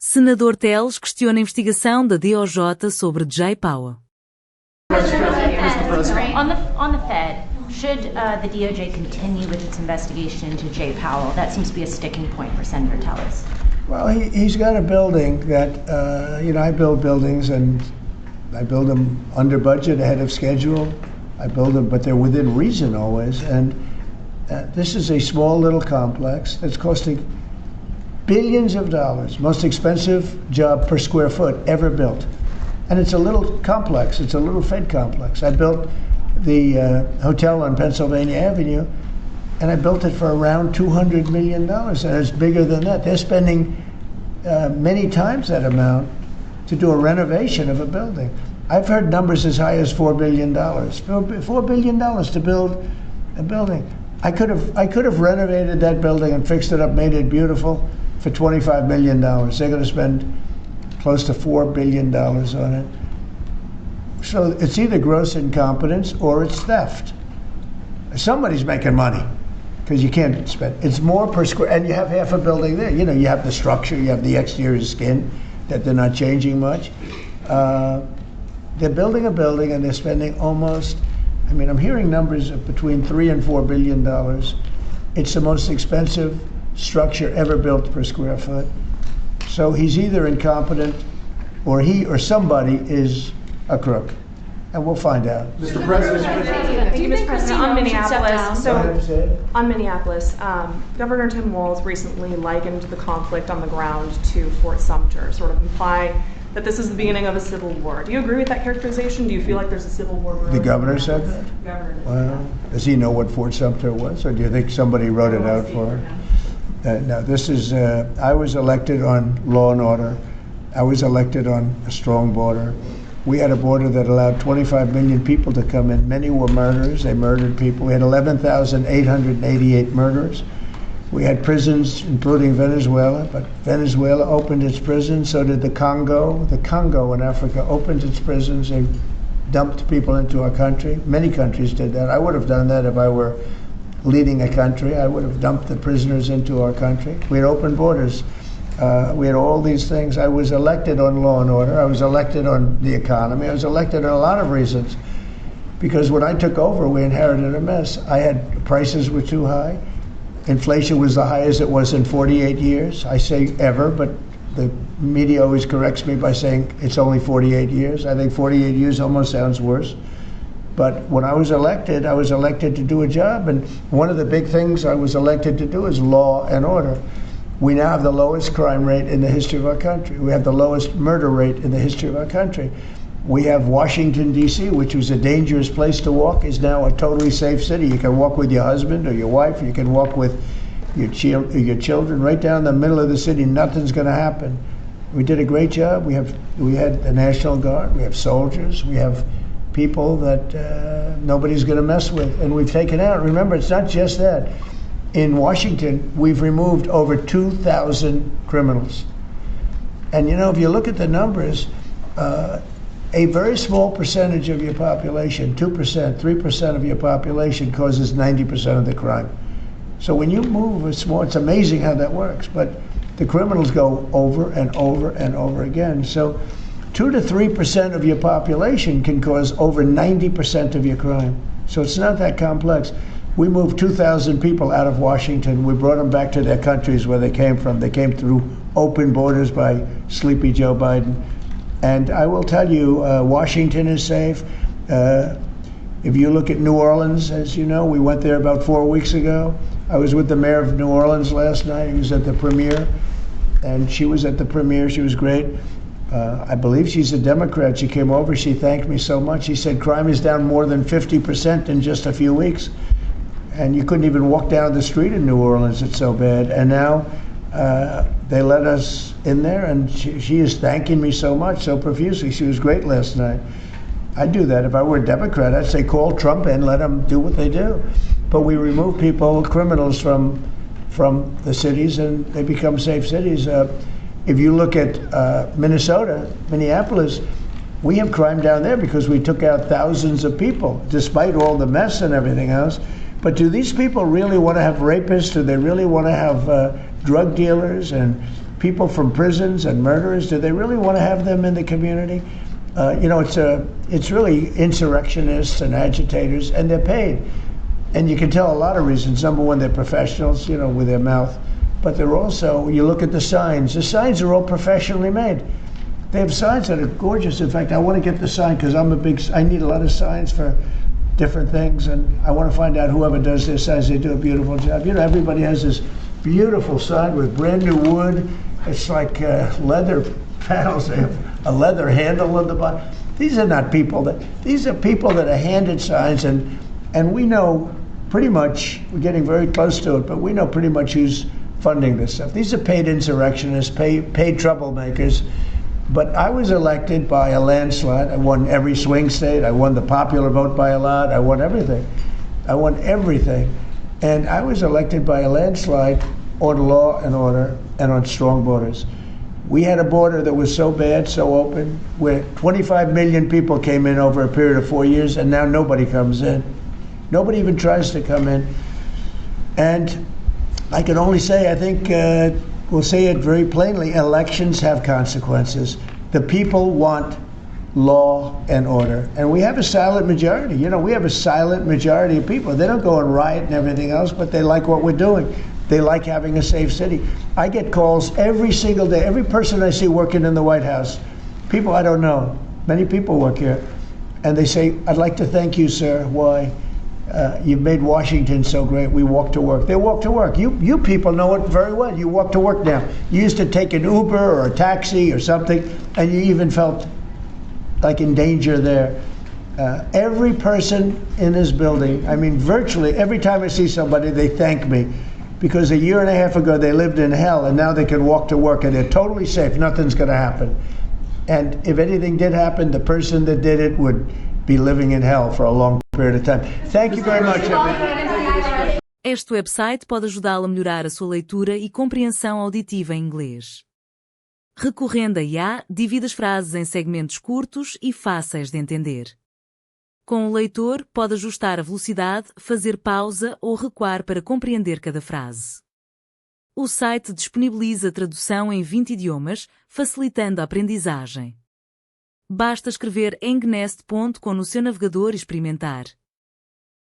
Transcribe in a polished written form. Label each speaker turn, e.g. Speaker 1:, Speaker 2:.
Speaker 1: Senador Telles questiona a investigação da DOJ sobre J. Powell.
Speaker 2: On the Fed, should the DOJ continue with its investigation into J. Powell? That seems to be a sticking point for Senator Telles.
Speaker 3: Well, he's got a building that, I build buildings and I build them under budget, ahead of schedule. I build them, but they're within reason always. And this is a small little complex that's costing billions of dollars, most expensive job per square foot ever built. And it's a little complex, it's a little Fed complex. I built the hotel on Pennsylvania Avenue, and I built it for around $200 million, and it's bigger than that. They're spending many times that amount to do a renovation of a building. I've heard numbers as high as $4 billion. $4 billion to build a building. I could have renovated that building and fixed it up, made it beautiful for $25 million. They're going to spend close to $4 billion on it. So it's either gross incompetence or it's theft. Somebody's making money because you can't spend. It's more per square, and you have half a building there. You have the structure, you have the exterior skin that they're not changing much. They're building a building and they're spending almost, I'm hearing numbers of between $3 and $4 billion. It's the most expensive structure ever built per square foot. So he's either incompetent or he or somebody is a crook. And we'll find out.
Speaker 4: Mr. President.
Speaker 5: Thank you, Mr. President. On Minneapolis, Governor Tim Walz recently likened the conflict on the ground to Fort Sumter, sort of imply that this is the beginning of a civil war. Do you agree with that characterization? Do you feel like there's a civil war brewing?
Speaker 3: The governor said that?
Speaker 5: The governor did.
Speaker 3: Well, does he know what Fort Sumter was, or do you think somebody wrote it out for him? No, this is, I was elected on law and order. I was elected on a strong border. We had a border that allowed 25 million people to come in. Many were murderers. They murdered people. We had 11,888 murderers. We had prisons, including Venezuela, but Venezuela opened its prisons. So did the Congo. The Congo in Africa opened its prisons. They dumped people into our country. Many countries did that. I would have done that if I were leading a country. I would have dumped the prisoners into our country. We had open borders. We had all these things. I was elected on law and order. I was elected on the economy. I was elected on a lot of reasons. Because when I took over, we inherited a mess. Prices were too high. Inflation was the highest it was in 48 years. I say ever, but the media always corrects me by saying it's only 48 years. I think 48 years almost sounds worse. But when I was elected to do a job. And one of the big things I was elected to do is law and order. We now have the lowest crime rate in the history of our country. We have the lowest murder rate in the history of our country. We have Washington, D.C., which was a dangerous place to walk, is now a totally safe city. You can walk with your husband or your wife. You can walk with your children right down the middle of the city. Nothing's going to happen. We did a great job. We had the National Guard. We have soldiers. We have people that nobody's going to mess with. And we've taken out, remember, it's not just that. In Washington, we've removed over 2,000 criminals. And if you look at the numbers, a very small percentage of your population, 2%, 3% of your population causes 90% of the crime. So when you move it's amazing how that works. But the criminals go over and over and over again. So 2 to 3% of your population can cause over 90% of your crime. So it's not that complex. We moved 2,000 people out of Washington. We brought them back to their countries where they came from. They came through open borders by Sleepy Joe Biden. And I will tell you, Washington is safe. If you look at New Orleans, as you know, we went there about 4 weeks ago. I was with the mayor of New Orleans last night. He was at the premiere, and she was at the premiere. She was great. I believe she's a Democrat. She came over. She thanked me so much. She said crime is down more than 50% in just a few weeks. And you couldn't even walk down the street in New Orleans. It's so bad. And now they let us in there, and she is thanking me so much, so profusely. She was great last night. I'd do that if I were a Democrat. I'd say call Trump in, let them do what they do. But we remove people, criminals, from the cities, and they become safe cities. If you look at Minnesota, Minneapolis, we have crime down there because we took out thousands of people, despite all the mess and everything else. But do these people really want to have rapists? Do they really want to have drug dealers and people from prisons and murderers, do they really want to have them in the community? It's really insurrectionists and agitators, and they're paid. And you can tell a lot of reasons. Number one, they're professionals, with their mouth. But they're also, you look at the signs are all professionally made. They have signs that are gorgeous. In fact, I want to get the sign because I need a lot of signs for different things, and I want to find out whoever does their signs, they do a beautiful job. Everybody has this beautiful sign with brand new wood. It's like leather panels. They have a leather handle on the bottom. These are people that are handed signs, and we know pretty much, we're getting very close to it, but we know pretty much who's funding this stuff. These are paid insurrectionists, paid troublemakers. But I was elected by a landslide. I won every swing state. I won the popular vote by a lot. I won everything. And I was elected by a landslide on law and order and on strong borders. We had a border that was so bad, so open, where 25 million people came in over a period of 4 years, and now nobody comes in. Nobody even tries to come in. And I can only say, I think, we'll say it very plainly, elections have consequences. The people want law and order. And we have a silent majority. We have a silent majority of people. They don't go and riot and everything else, but they like what we're doing. They like having a safe city. I get calls every single day. Every person I see working in the White House, people I don't know, many people work here, and they say, I'd like to thank you, sir. Why? You've made Washington so great. We walk to work. They walk to work. You people know it very well. You walk to work now. You used to take an Uber or a taxi or something, and you even felt like in danger there. Every person in this building, virtually every time I see somebody, they thank me. Because a year and a half ago, they lived in hell, and now they can walk to work, and they're totally safe. Nothing's going to happen. And if anything did happen, the person that did it would be living in hell for a long period of time. Thank you very much, everybody.
Speaker 1: Este website pode ajudá-lo a melhorar a sua leitura e compreensão auditiva em inglês. Recorrendo a IA, divide as frases em segmentos curtos e fáceis de entender. Com o leitor, pode ajustar a velocidade, fazer pausa ou recuar para compreender cada frase. O site disponibiliza tradução em 20 idiomas, facilitando a aprendizagem. Basta escrever engnest.com no seu navegador e experimentar.